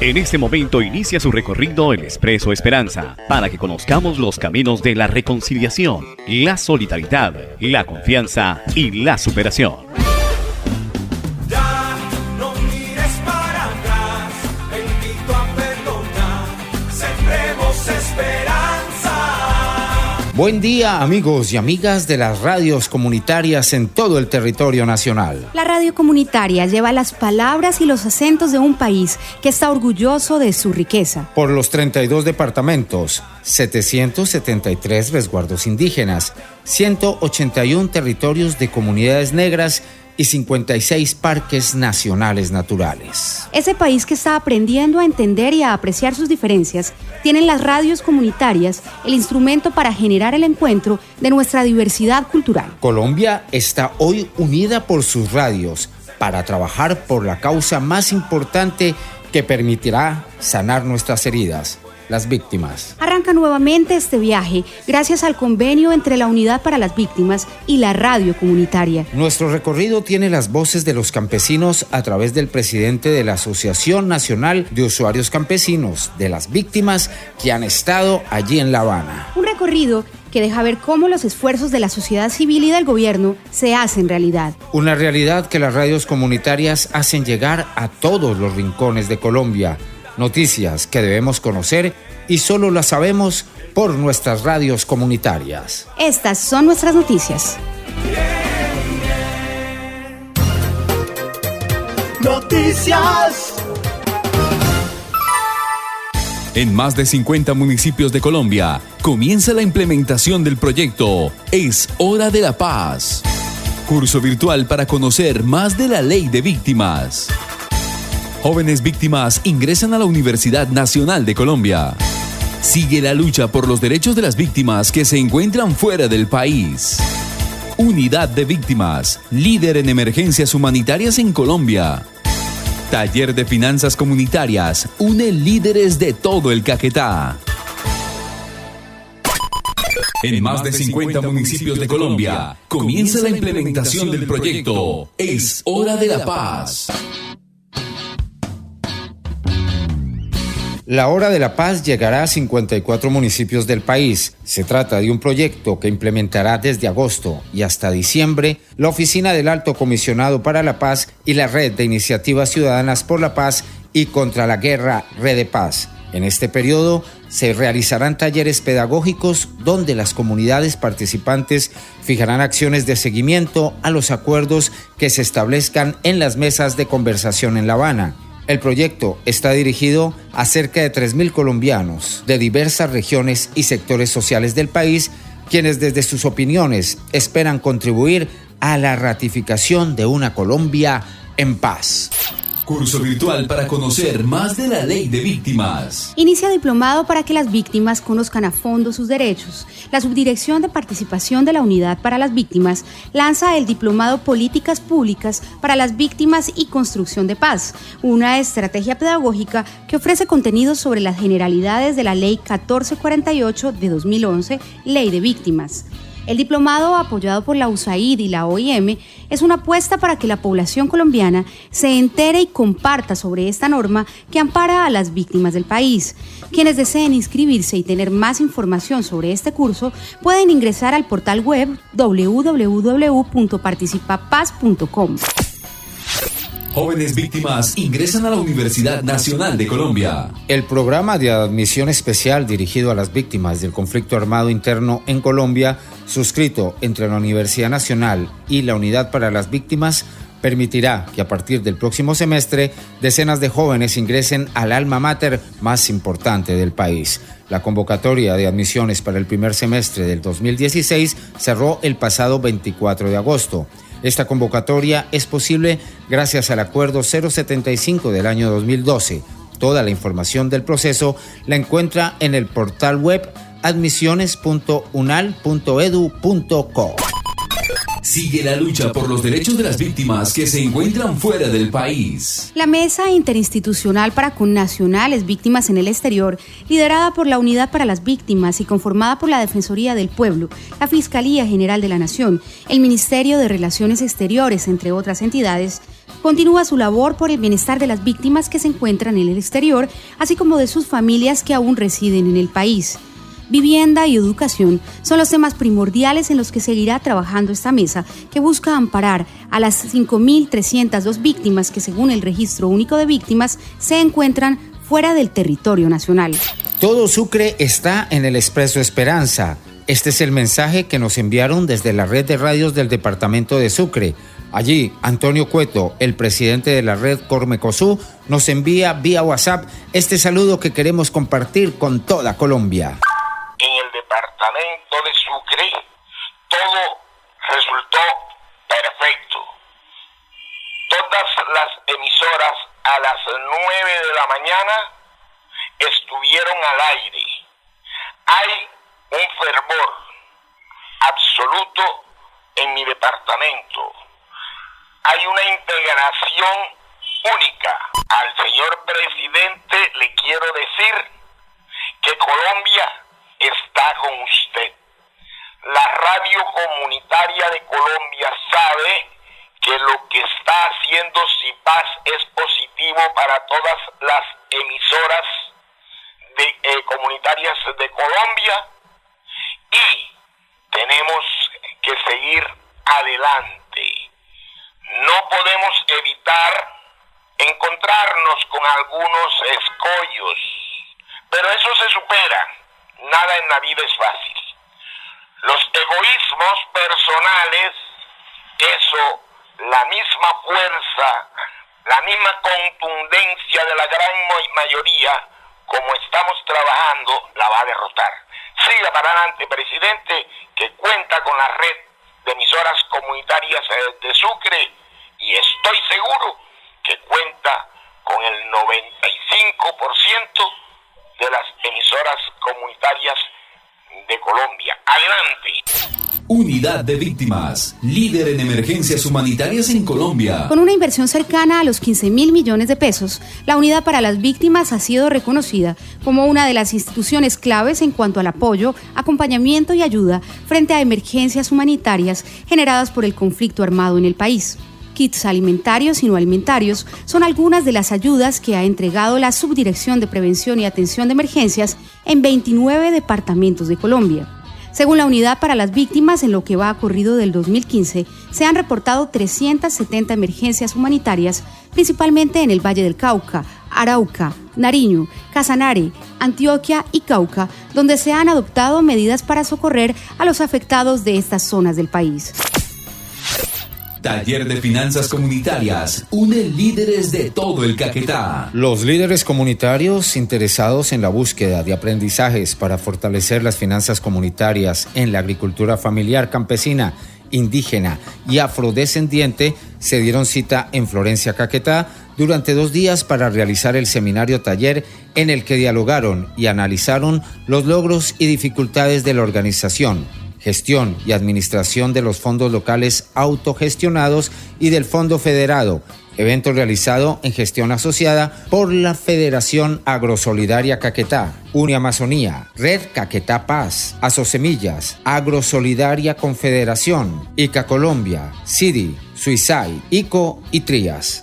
En este momento inicia su recorrido el Expreso Esperanza, para que conozcamos los caminos de la reconciliación, la solidaridad, la confianza y la superación. Ya no mires para atrás, te invito a perdonar, sembremos esperanza. Buen día, amigos y amigas de las radios comunitarias en todo el territorio nacional. La radio comunitaria lleva las palabras y los acentos de un país que está orgulloso de su riqueza. Por los 32 departamentos, 773 resguardos indígenas, 181 territorios de comunidades negras y 56 parques nacionales naturales. Ese país que está aprendiendo a entender y a apreciar sus diferencias, tiene en las radios comunitarias el instrumento para generar el encuentro de nuestra diversidad cultural. Colombia está hoy unida por sus radios para trabajar por la causa más importante que permitirá sanar nuestras heridas, las víctimas. Arranca nuevamente este viaje gracias al convenio entre la Unidad para las Víctimas y la radio comunitaria. Nuestro recorrido tiene las voces de los campesinos a través del presidente de la Asociación Nacional de Usuarios Campesinos de las Víctimas que han estado allí en La Habana. Un recorrido que deja ver cómo los esfuerzos de la sociedad civil y del gobierno se hacen realidad. Una realidad que las radios comunitarias hacen llegar a todos los rincones de Colombia. Noticias que debemos conocer y solo las sabemos por nuestras radios comunitarias. Estas son nuestras noticias. Noticias. En más de 50 municipios de Colombia comienza la implementación del proyecto Es Hora de la Paz. Curso virtual para conocer más de la Ley de Víctimas. Jóvenes víctimas ingresan a la Universidad Nacional de Colombia. Sigue la lucha por los derechos de las víctimas que se encuentran fuera del país. Unidad de Víctimas, líder en emergencias humanitarias en Colombia. Taller de Finanzas Comunitarias, une líderes de todo el Caquetá. En más de 50 municipios de Colombia comienza la implementación del proyecto Es Hora de la Paz. La Hora de la Paz llegará a 54 municipios del país. Se trata de un proyecto que implementará desde agosto y hasta diciembre la Oficina del Alto Comisionado para la Paz y la Red de Iniciativas Ciudadanas por la Paz y contra la Guerra, Red de Paz. En este periodo se realizarán talleres pedagógicos donde las comunidades participantes fijarán acciones de seguimiento a los acuerdos que se establezcan en las mesas de conversación en La Habana. El proyecto está dirigido a cerca de 3.000 colombianos de diversas regiones y sectores sociales del país, quienes desde sus opiniones esperan contribuir a la ratificación de una Colombia en paz. Curso virtual para conocer más de la Ley de Víctimas. Inicia diplomado para que las víctimas conozcan a fondo sus derechos. La Subdirección de Participación de la Unidad para las Víctimas lanza el diplomado Políticas Públicas para las Víctimas y Construcción de Paz, una estrategia pedagógica que ofrece contenidos sobre las generalidades de la Ley 1448 de 2011, Ley de Víctimas. El diplomado, apoyado por la USAID y la OIM, es una apuesta para que la población colombiana se entere y comparta sobre esta norma que ampara a las víctimas del país. Quienes deseen inscribirse y tener más información sobre este curso pueden ingresar al portal web www.participapaz.com. Jóvenes víctimas ingresan a la Universidad Nacional de Colombia. El programa de admisión especial dirigido a las víctimas del conflicto armado interno en Colombia, suscrito entre la Universidad Nacional y la Unidad para las Víctimas, permitirá que a partir del próximo semestre decenas de jóvenes ingresen al alma mater más importante del país. La convocatoria de admisiones para el primer semestre del 2016 cerró el pasado 24 de agosto. Esta convocatoria es posible gracias al Acuerdo 075 del año 2012. Toda la información del proceso la encuentra en el portal web admisiones.unal.edu.co. Sigue la lucha por los derechos de las víctimas que se encuentran fuera del país. La Mesa Interinstitucional para Connacionales Víctimas en el Exterior, liderada por la Unidad para las Víctimas y conformada por la Defensoría del Pueblo, la Fiscalía General de la Nación, el Ministerio de Relaciones Exteriores, entre otras entidades, continúa su labor por el bienestar de las víctimas que se encuentran en el exterior, así como de sus familias que aún residen en el país. Vivienda y educación son los temas primordiales en los que seguirá trabajando esta mesa, que busca amparar a las 5.302 víctimas que, según el Registro Único de Víctimas, se encuentran fuera del territorio nacional. Todo Sucre está en el Expreso Esperanza. Este es el mensaje que nos enviaron desde la red de radios del departamento de Sucre. Allí, Antonio Cueto, el presidente de la red Cormecosú, nos envía vía WhatsApp este saludo que queremos compartir con toda Colombia. En el departamento de Sucre todo resultó perfecto. Todas las emisoras a las 9 de la mañana estuvieron al aire. Hay un fervor absoluto en mi departamento. Hay una integración única. Al señor presidente le quiero decir que Colombia está con usted. La radio comunitaria de Colombia sabe que lo que está haciendo CIPAS es positivo para todas las emisoras comunitarias de Colombia y tenemos que seguir adelante. No podemos evitar encontrarnos con algunos escollos, pero eso se supera. Nada en la vida es fácil. Los egoísmos personales, eso, la misma fuerza, la misma contundencia de la gran mayoría, como estamos trabajando, la va a derrotar. Siga para adelante, presidente, que cuenta con la red de emisoras comunitarias de Sucre y estoy seguro que cuenta con el 95% de las emisoras comunitarias de Colombia. Adelante. Unidad de Víctimas, líder en emergencias humanitarias en Colombia. Con una inversión cercana a los 15.000 millones de pesos, la Unidad para las Víctimas ha sido reconocida como una de las instituciones claves en cuanto al apoyo, acompañamiento y ayuda frente a emergencias humanitarias generadas por el conflicto armado en el país. Kits alimentarios y no alimentarios son algunas de las ayudas que ha entregado la Subdirección de Prevención y Atención de Emergencias en 29 departamentos de Colombia. Según la Unidad para las Víctimas, en lo que va corrido del 2015, se han reportado 370 emergencias humanitarias, principalmente en el Valle del Cauca, Arauca, Nariño, Casanare, Antioquia y Cauca, donde se han adoptado medidas para socorrer a los afectados de estas zonas del país. Taller de Finanzas Comunitarias une líderes de todo el Caquetá. Los líderes comunitarios interesados en la búsqueda de aprendizajes para fortalecer las finanzas comunitarias en la agricultura familiar campesina, indígena y afrodescendiente se dieron cita en Florencia, Caquetá, durante 2 días para realizar el seminario taller en el que dialogaron y analizaron los logros y dificultades de la organización, gestión y administración de los fondos locales autogestionados y del Fondo Federado, evento realizado en gestión asociada por la Federación Agrosolidaria Caquetá, Uniamazonía, Red Caquetá Paz, Asosemillas, Agrosolidaria Confederación, ICA Colombia, CIDI, Suizai, ICO y Trías.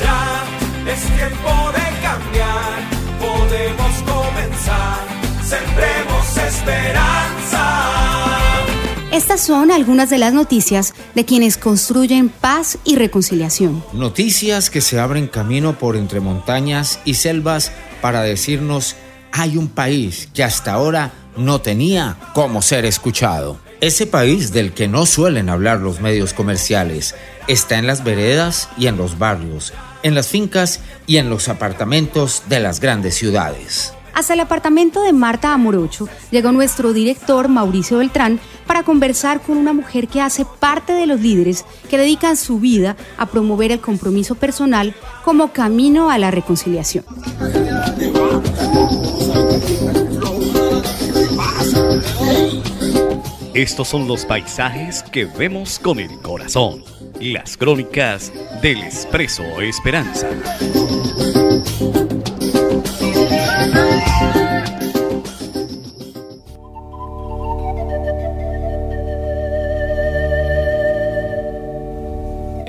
Ya es tiempo de cambiar, podemos comenzar, sembremos esperanza. Estas son algunas de las noticias de quienes construyen paz y reconciliación. Noticias que se abren camino por entre montañas y selvas para decirnos: hay un país que hasta ahora no tenía cómo ser escuchado. Ese país del que no suelen hablar los medios comerciales está en las veredas y en los barrios, en las fincas y en los apartamentos de las grandes ciudades. Hasta el apartamento de Marta Amorocho llegó nuestro director Mauricio Beltrán para conversar con una mujer que hace parte de los líderes que dedican su vida a promover el compromiso personal como camino a la reconciliación. Estos son los paisajes que vemos con el corazón. Las crónicas del Expreso Esperanza.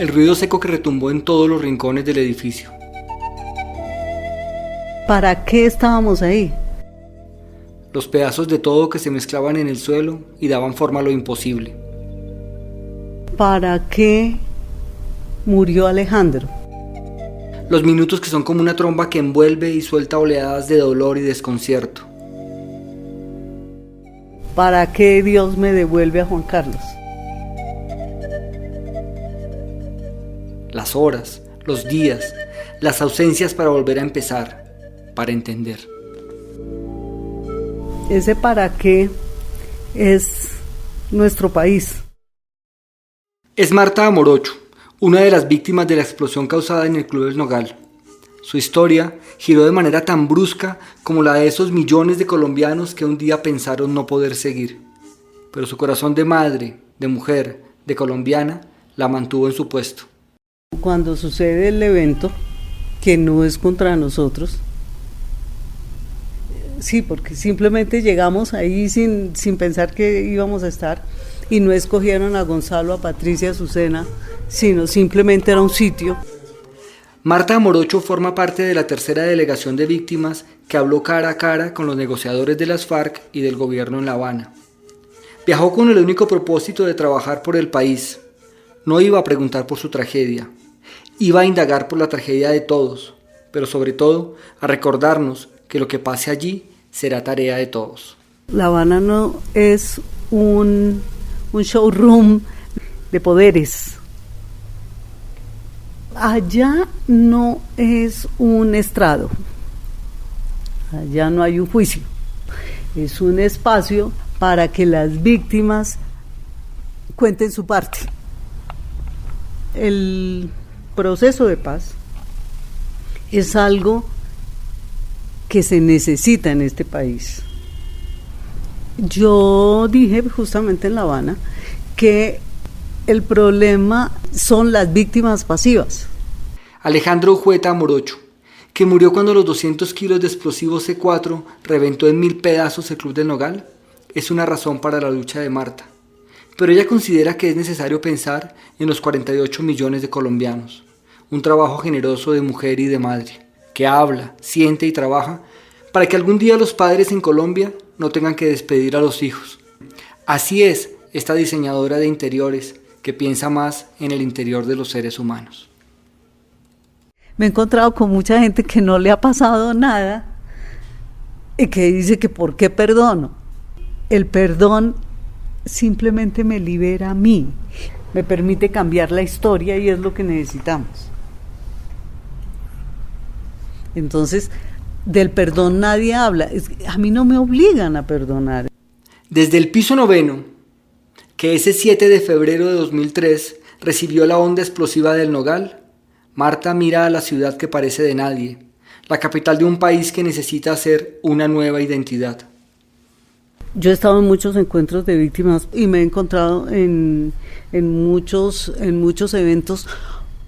el ruido seco que retumbó en todos los rincones del edificio. ¿Para qué estábamos ahí? Los pedazos de todo que se mezclaban en el suelo y daban forma a lo imposible. ¿Para qué murió Alejandro? Los minutos que son como una tromba que envuelve y suelta oleadas de dolor y desconcierto. ¿Para qué Dios me devuelve a Juan Carlos? Las horas, los días, las ausencias para volver a empezar, para entender. Ese para qué es nuestro país. Es Marta Amorocho, una de las víctimas de la explosión causada en el Club El Nogal. Su historia giró de manera tan brusca como la de esos millones de colombianos que un día pensaron no poder seguir. Pero su corazón de madre, de mujer, de colombiana, la mantuvo en su puesto. Cuando sucede el evento, que no es contra nosotros, sí, porque simplemente llegamos ahí sin pensar que íbamos a estar, y no escogieron a Gonzalo, a Patricia, a Azucena, sino simplemente era un sitio. Marta Amorocho forma parte de la tercera delegación de víctimas que habló cara a cara con los negociadores de las FARC y del gobierno en La Habana. Viajó con el único propósito de trabajar por el país. No iba a preguntar por su tragedia, iba a indagar por la tragedia de todos, pero sobre todo a recordarnos que lo que pase allí será tarea de todos. La Habana no es un showroom de poderes. Allá no es un estrado, allá no hay un juicio, es un espacio para que las víctimas cuenten su parte. El proceso de paz es algo que se necesita en este país. Yo dije justamente en La Habana que el problema son las víctimas pasivas. Alejandro Ujueta Amorocho, que murió cuando los 200 kilos de explosivos C4 reventó en 1000 pedazos el Club del Nogal, es una razón para la lucha de Marta. Pero ella considera que es necesario pensar en los 48 millones de colombianos, un trabajo generoso de mujer y de madre, que habla, siente y trabaja para que algún día los padres en Colombia no tengan que despedir a los hijos. Así es esta diseñadora de interiores que piensa más en el interior de los seres humanos. Me he encontrado con mucha gente que no le ha pasado nada y que dice que ¿por qué perdono? El perdón simplemente me libera a mí, me permite cambiar la historia y es lo que necesitamos. Entonces, del perdón nadie habla, a mí no me obligan a perdonar. Desde el piso 9, que ese 7 de febrero de 2003 recibió la onda explosiva del Nogal, Marta mira a la ciudad que parece de nadie, la capital de un país que necesita hacer una nueva identidad. Yo he estado en muchos encuentros de víctimas y me he encontrado en muchos eventos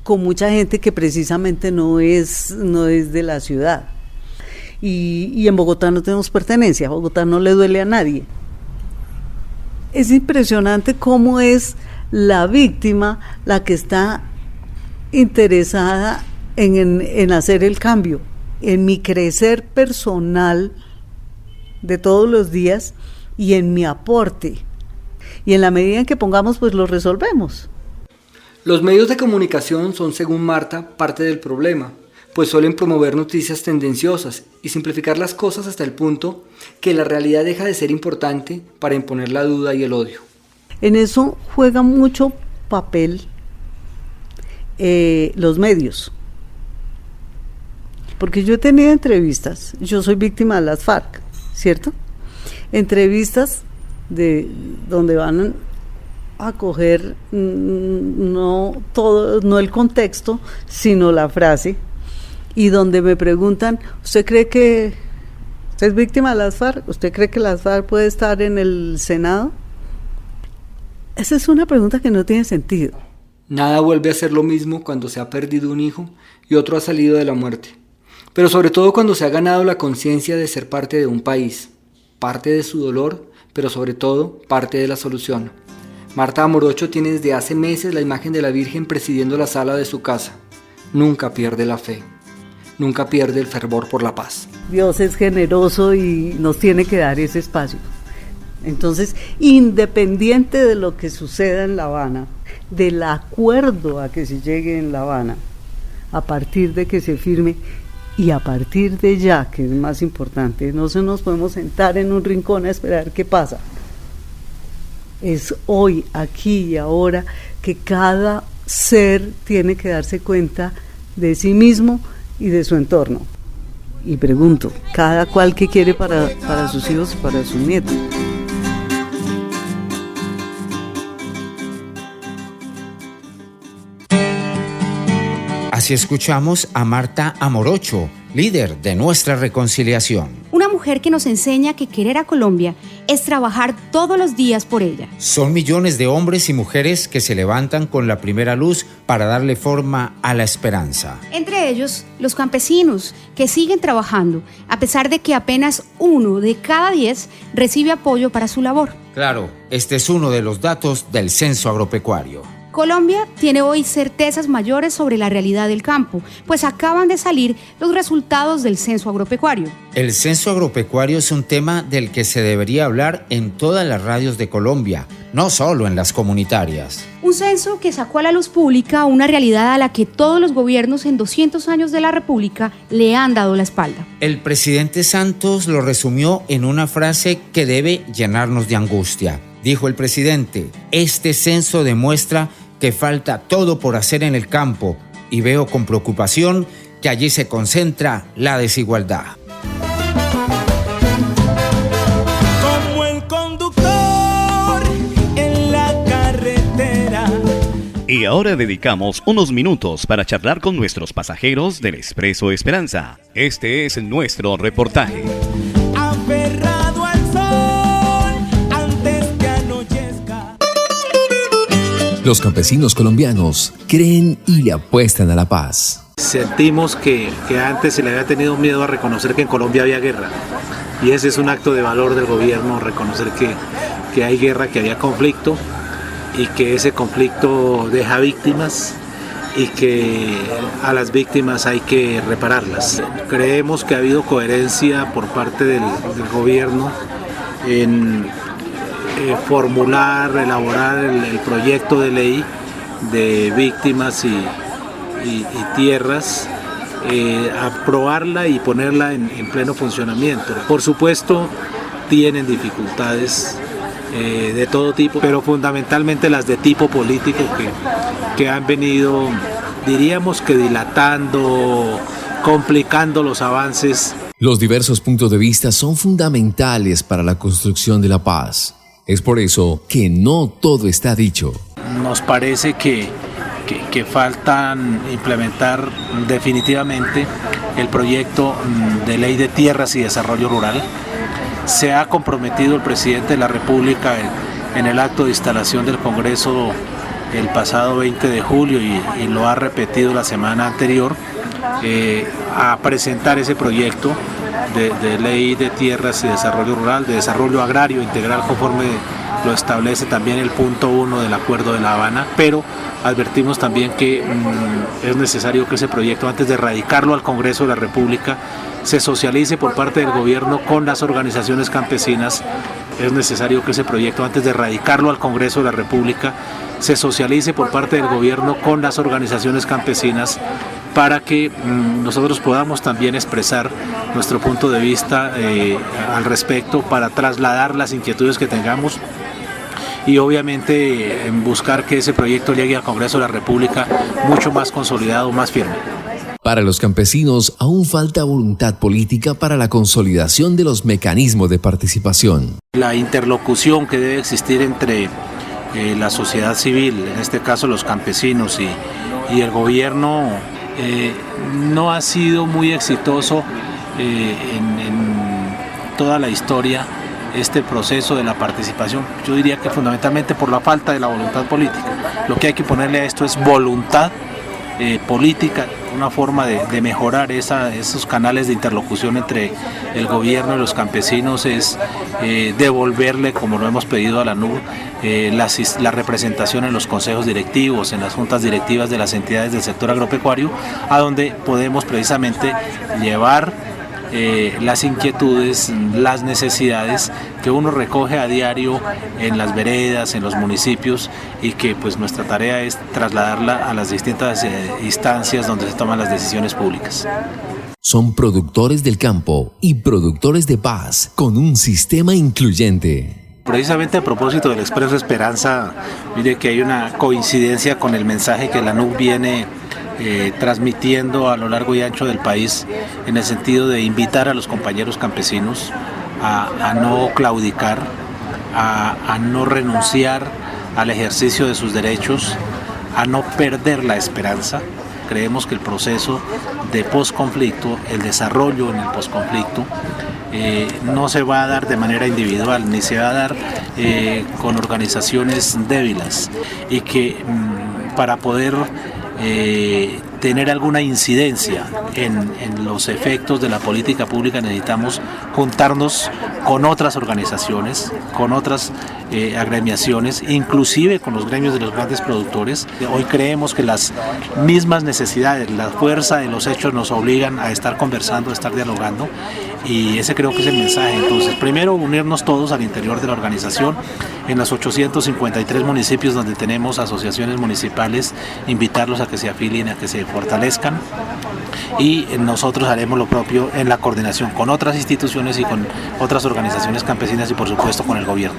con mucha gente que precisamente no es de la ciudad. Y en Bogotá no tenemos pertenencia, a Bogotá no le duele a nadie. Es impresionante cómo es la víctima la que está interesada en hacer el cambio, en mi crecer personal de todos los días y en mi aporte. Y en la medida en que pongamos, pues lo resolvemos. Los medios de comunicación son, según Marta, parte del problema, pues suelen promover noticias tendenciosas y simplificar las cosas hasta el punto que la realidad deja de ser importante para imponer la duda y el odio. En eso juega mucho papel los medios. Porque yo he tenido entrevistas, yo soy víctima de las FARC, ¿cierto? Entrevistas de donde van a coger no el contexto, sino la frase, y donde me preguntan, ¿usted cree que usted es víctima de las FARC? ¿Usted cree que las FARC puede estar en el Senado? Esa es una pregunta que no tiene sentido. Nada vuelve a ser lo mismo cuando se ha perdido un hijo y otro ha salido de la muerte, pero sobre todo cuando se ha ganado la conciencia de ser parte de un país, parte de su dolor, pero sobre todo parte de la solución. Marta Morocho tiene desde hace meses la imagen de la Virgen presidiendo la sala de su casa. Nunca pierde la fe, nunca pierde el fervor por la paz. Dios es generoso y nos tiene que dar ese espacio. Entonces, independiente de lo que suceda en La Habana, del acuerdo a que se llegue en La Habana, a partir de que se firme y a partir de ya, que es más importante, no se nos podemos sentar en un rincón a esperar qué pasa. Es hoy, aquí y ahora que cada ser tiene que darse cuenta de sí mismo y de su entorno. Y pregunto, cada cual qué quiere para sus hijos y para sus nietos. Así escuchamos a Marta Morocho, líder de Nuestra Reconciliación. Una mujer que nos enseña que querer a Colombia es trabajar todos los días por ella. Son millones de hombres y mujeres que se levantan con la primera luz para darle forma a la esperanza. Entre ellos, los campesinos que siguen trabajando, a pesar de que apenas 1 de cada 10 recibe apoyo para su labor. Claro, este es uno de los datos del censo agropecuario. Colombia tiene hoy certezas mayores sobre la realidad del campo, pues acaban de salir los resultados del censo agropecuario. El censo agropecuario es un tema del que se debería hablar en todas las radios de Colombia, no solo en las comunitarias. Un censo que sacó a la luz pública una realidad a la que todos los gobiernos en 200 años de la República le han dado la espalda. El presidente Santos lo resumió en una frase que debe llenarnos de angustia. Dijo el presidente: este censo demuestra que falta todo por hacer en el campo y veo con preocupación que allí se concentra la desigualdad. Como el conductor en la carretera. Y ahora dedicamos unos minutos para charlar con nuestros pasajeros del Expreso Esperanza. Este es nuestro reportaje. Aferrado al sol antes que anochezca. Los campesinos colombianos creen y le apuestan a la paz. Sentimos que antes se le había tenido miedo a reconocer que en Colombia había guerra. Y ese es un acto de valor del gobierno, reconocer que hay guerra, que había conflicto y que ese conflicto deja víctimas y que a las víctimas hay que repararlas. Creemos que ha habido coherencia por parte del gobierno en formular, elaborar el proyecto de ley de víctimas y tierras, aprobarla y ponerla en pleno funcionamiento. Por supuesto, tienen dificultades de todo tipo, pero fundamentalmente las de tipo político que han venido, diríamos que dilatando, complicando los avances. Los diversos puntos de vista son fundamentales para la construcción de la paz. Es por eso que no todo está dicho. Nos parece que faltan implementar definitivamente el proyecto de ley de tierras y desarrollo rural. Se ha comprometido el presidente de la República en el acto de instalación del Congreso el pasado 20 de julio y lo ha repetido la semana anterior, a presentar ese proyecto de ley de tierras y desarrollo rural, de desarrollo agrario integral, conforme lo establece también el punto 1 del Acuerdo de La Habana, pero advertimos también que es necesario que ese proyecto, antes de radicarlo al Congreso de la República, se socialice por parte del gobierno con las organizaciones campesinas. Es necesario que ese proyecto, antes de radicarlo al Congreso de la República, se socialice por parte del gobierno con las organizaciones campesinas para que nosotros podamos también expresar nuestro punto de vista al respecto, para trasladar las inquietudes que tengamos y obviamente buscar que ese proyecto llegue al Congreso de la República mucho más consolidado, más firme. Para los campesinos aún falta voluntad política para la consolidación de los mecanismos de participación. La interlocución que debe existir entre la sociedad civil, en este caso los campesinos y el gobierno, no ha sido muy exitoso en toda la historia este proceso de la participación. Yo diría que fundamentalmente por la falta de la voluntad política. Lo que hay que ponerle a esto es voluntad política, una forma de mejorar esos canales de interlocución entre el gobierno y los campesinos es devolverle, como lo hemos pedido a la NUB, la representación en los consejos directivos, en las juntas directivas de las entidades del sector agropecuario, a donde podemos precisamente llevar las inquietudes, las necesidades que uno recoge a diario en las veredas, en los municipios, y que pues nuestra tarea es trasladarla a las distintas instancias donde se toman las decisiones públicas. Son productores del campo y productores de paz con un sistema incluyente. Precisamente a propósito del Expreso Esperanza, mire que hay una coincidencia con el mensaje que la NUB viene transmitiendo a lo largo y ancho del país, en el sentido de invitar a los compañeros campesinos a no claudicar, a no renunciar al ejercicio de sus derechos, a no perder la esperanza. Creemos que el proceso de posconflicto, el desarrollo en el posconflicto, no se va a dar de manera individual, ni se va a dar con organizaciones débiles, y que para poder tener alguna incidencia en los efectos de la política pública necesitamos juntarnos con otras organizaciones, con otras agremiaciones, inclusive con los gremios de los grandes productores. Hoy creemos que las mismas necesidades, la fuerza de los hechos nos obligan a estar conversando, a estar dialogando, y ese creo que es el mensaje. Entonces, primero, unirnos todos al interior de la organización, en los 853 municipios donde tenemos asociaciones municipales, invitarlos a que se afilien, a que se fortalezcan, y nosotros haremos lo propio en la coordinación con otras instituciones y con otras organizaciones campesinas y por supuesto con el gobierno.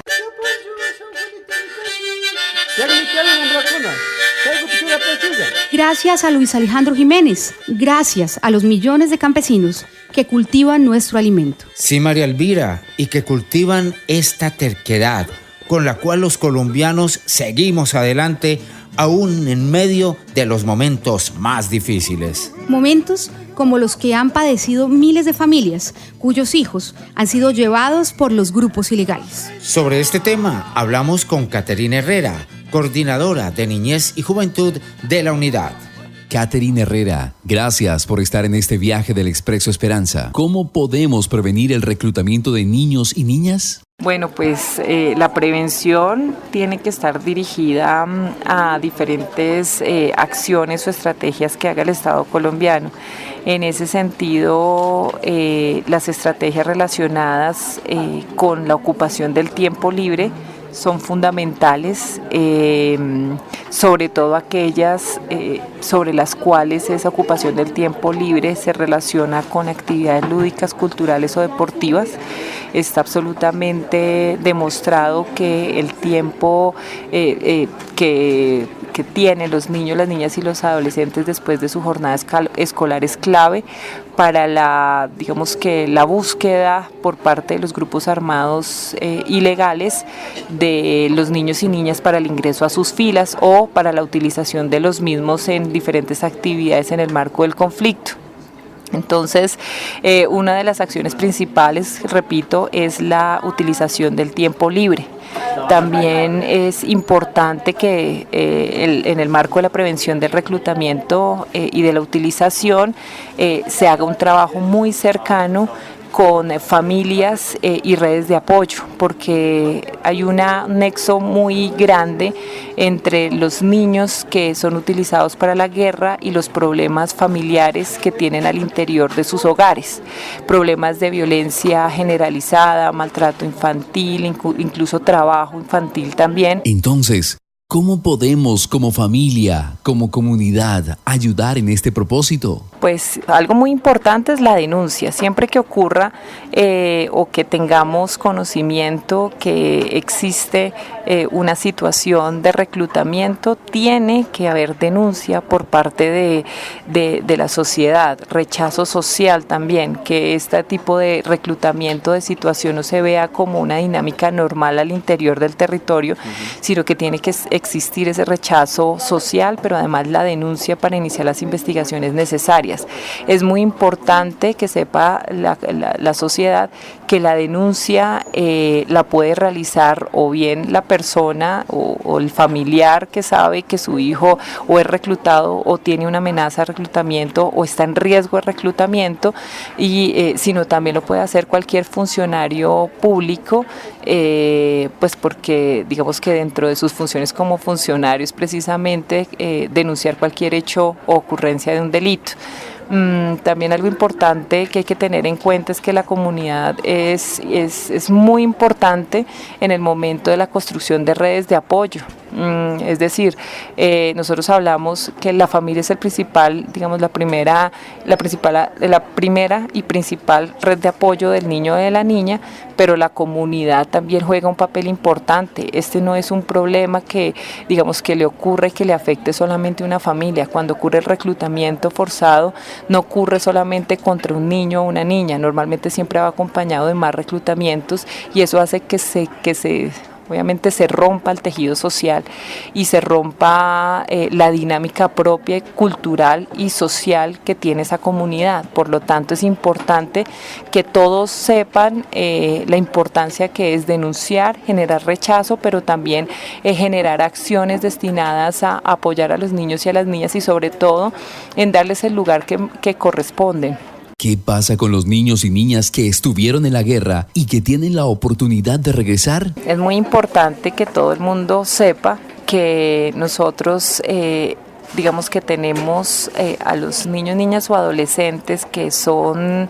Gracias a Luis Alejandro Jiménez, gracias a los millones de campesinos que cultivan nuestro alimento. Sí, María Elvira, y que cultivan esta terquedad con la cual los colombianos seguimos adelante aún en medio de los momentos más difíciles. Momentos como los que han padecido miles de familias cuyos hijos han sido llevados por los grupos ilegales. Sobre este tema hablamos con Caterina Herrera, coordinadora de Niñez y Juventud de la Unidad. Caterina Herrera, gracias por estar en este viaje del Expreso Esperanza. ¿Cómo podemos prevenir el reclutamiento de niños y niñas? Bueno, pues la prevención tiene que estar dirigida a diferentes acciones o estrategias que haga el Estado colombiano. En ese sentido, las estrategias relacionadas con la ocupación del tiempo libre son fundamentales, sobre todo aquellas sobre las cuales esa ocupación del tiempo libre se relaciona con actividades lúdicas, culturales o deportivas. Está absolutamente demostrado que el tiempo que tienen los niños, las niñas y los adolescentes después de su jornada escolar es clave para la búsqueda por parte de los grupos armados ilegales de los niños y niñas para el ingreso a sus filas o para la utilización de los mismos en diferentes actividades en el marco del conflicto. Entonces, una de las acciones principales, repito, es la utilización del tiempo libre. También es importante que en el marco de la prevención del reclutamiento y de la utilización se haga un trabajo muy cercano con familias y redes de apoyo, porque hay un nexo muy grande entre los niños que son utilizados para la guerra y los problemas familiares que tienen al interior de sus hogares, problemas de violencia generalizada, maltrato infantil, incluso trabajo infantil también. Entonces, ¿cómo podemos como familia, como comunidad, ayudar en este propósito? Pues algo muy importante es la denuncia. Siempre que ocurra o que tengamos conocimiento que existe una situación de reclutamiento, tiene que haber denuncia por parte de la sociedad, rechazo social también, que este tipo de reclutamiento de situación no se vea como una dinámica normal al interior del territorio, sino que tiene que existir ese rechazo social, pero además la denuncia para iniciar las investigaciones necesarias. comunitarias. Es muy importante que sepa la sociedad que la denuncia la puede realizar o bien la persona o el familiar que sabe que su hijo o es reclutado o tiene una amenaza de reclutamiento o está en riesgo de reclutamiento, y sino también lo puede hacer cualquier funcionario público, pues porque digamos que dentro de sus funciones como funcionarios precisamente denunciar cualquier hecho o ocurrencia de un delito. También algo importante que hay que tener en cuenta es que la comunidad es muy importante en el momento de la construcción de redes de apoyo. Es decir, nosotros hablamos que la familia es el principal, digamos la primera y principal red de apoyo del niño o de la niña, pero la comunidad también juega un papel importante. Este no es un problema que digamos que le ocurre y que le afecte solamente a una familia. Cuando ocurre el reclutamiento forzado, no ocurre solamente contra un niño o una niña, normalmente siempre va acompañado de más reclutamientos, y eso hace que obviamente se rompa el tejido social y se rompa la dinámica propia, cultural y social que tiene esa comunidad. Por lo tanto, es importante que todos sepan la importancia que es denunciar, generar rechazo, pero también generar acciones destinadas a apoyar a los niños y a las niñas, y sobre todo en darles el lugar que corresponde. ¿Qué pasa con los niños y niñas que estuvieron en la guerra y que tienen la oportunidad de regresar? Es muy importante que todo el mundo sepa que nosotros digamos que tenemos a los niños, niñas o adolescentes que son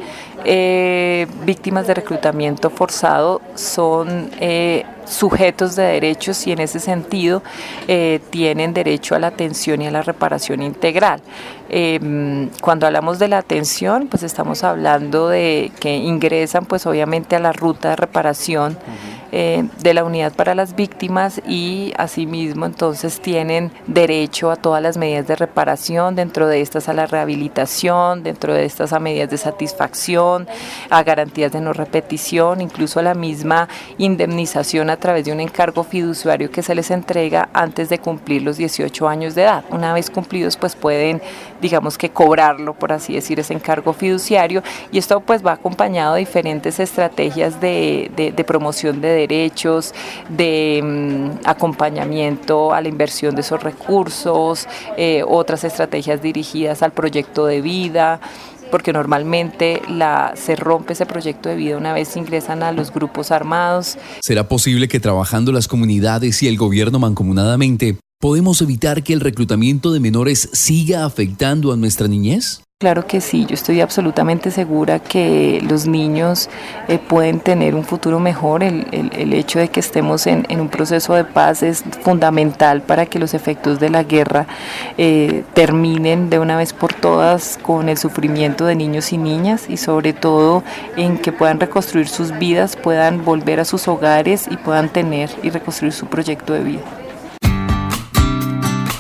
víctimas de reclutamiento forzado, son sujetos de derechos, y en ese sentido tienen derecho a la atención y a la reparación integral. Cuando hablamos de la atención, pues estamos hablando de que ingresan pues obviamente a la ruta de reparación de la unidad para las víctimas, y asimismo entonces tienen derecho a todas las medidas de reparación, dentro de estas a la rehabilitación, dentro de estas a medidas de satisfacción, a garantías de no repetición, incluso a la misma indemnización a través de un encargo fiduciario que se les entrega antes de cumplir los 18 años de edad. Una vez cumplidos pues pueden, digamos que cobrarlo, por así decir, ese encargo fiduciario, y esto pues va acompañado de diferentes estrategias de promoción de derechos, de acompañamiento a la inversión de esos recursos, otras estrategias dirigidas al proyecto de vida, porque normalmente se rompe ese proyecto de vida una vez ingresan a los grupos armados. ¿Será posible que trabajando las comunidades y el gobierno mancomunadamente podemos evitar que el reclutamiento de menores siga afectando a nuestra niñez? Claro que sí, yo estoy absolutamente segura que los niños pueden tener un futuro mejor. El hecho de que estemos en un proceso de paz es fundamental para que los efectos de la guerra terminen de una vez por todas con el sufrimiento de niños y niñas, y sobre todo en que puedan reconstruir sus vidas, puedan volver a sus hogares y puedan tener y reconstruir su proyecto de vida.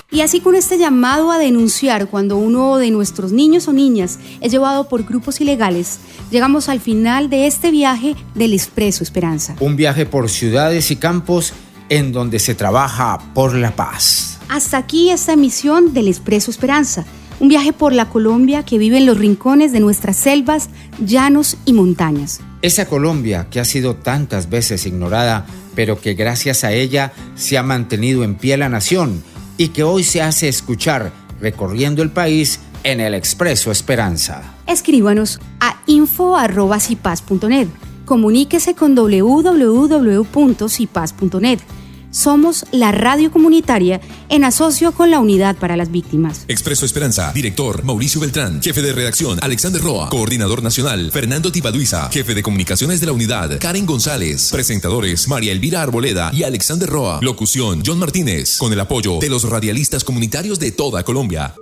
Y así, con este llamado a denunciar cuando uno de nuestros niños o niñas es llevado por grupos ilegales, llegamos al final de este viaje del Expreso Esperanza. Un viaje por ciudades y campos en donde se trabaja por la paz. Hasta aquí esta emisión del Expreso Esperanza, un viaje por la Colombia que vive en los rincones de nuestras selvas, llanos y montañas. Esa Colombia que ha sido tantas veces ignorada, pero que gracias a ella se ha mantenido en pie la nación, y que hoy se hace escuchar recorriendo el país en el Expreso Esperanza. Escríbanos a info@cipaz.net. Comuníquese con www.cipaz.net. Somos la radio comunitaria en asocio con la Unidad para las Víctimas. Expreso Esperanza, director Mauricio Beltrán, jefe de redacción Alexander Roa, coordinador nacional Fernando Tibaduiza, jefe de comunicaciones de la unidad Karen González, presentadores María Elvira Arboleda y Alexander Roa, locución John Martínez, con el apoyo de los radialistas comunitarios de toda Colombia.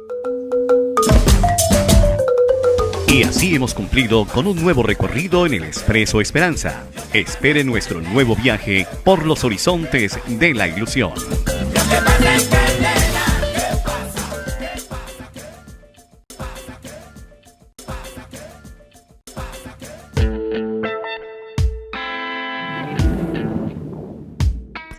Y así hemos cumplido con un nuevo recorrido en el Expreso Esperanza. Espere nuestro nuevo viaje por los horizontes de la ilusión.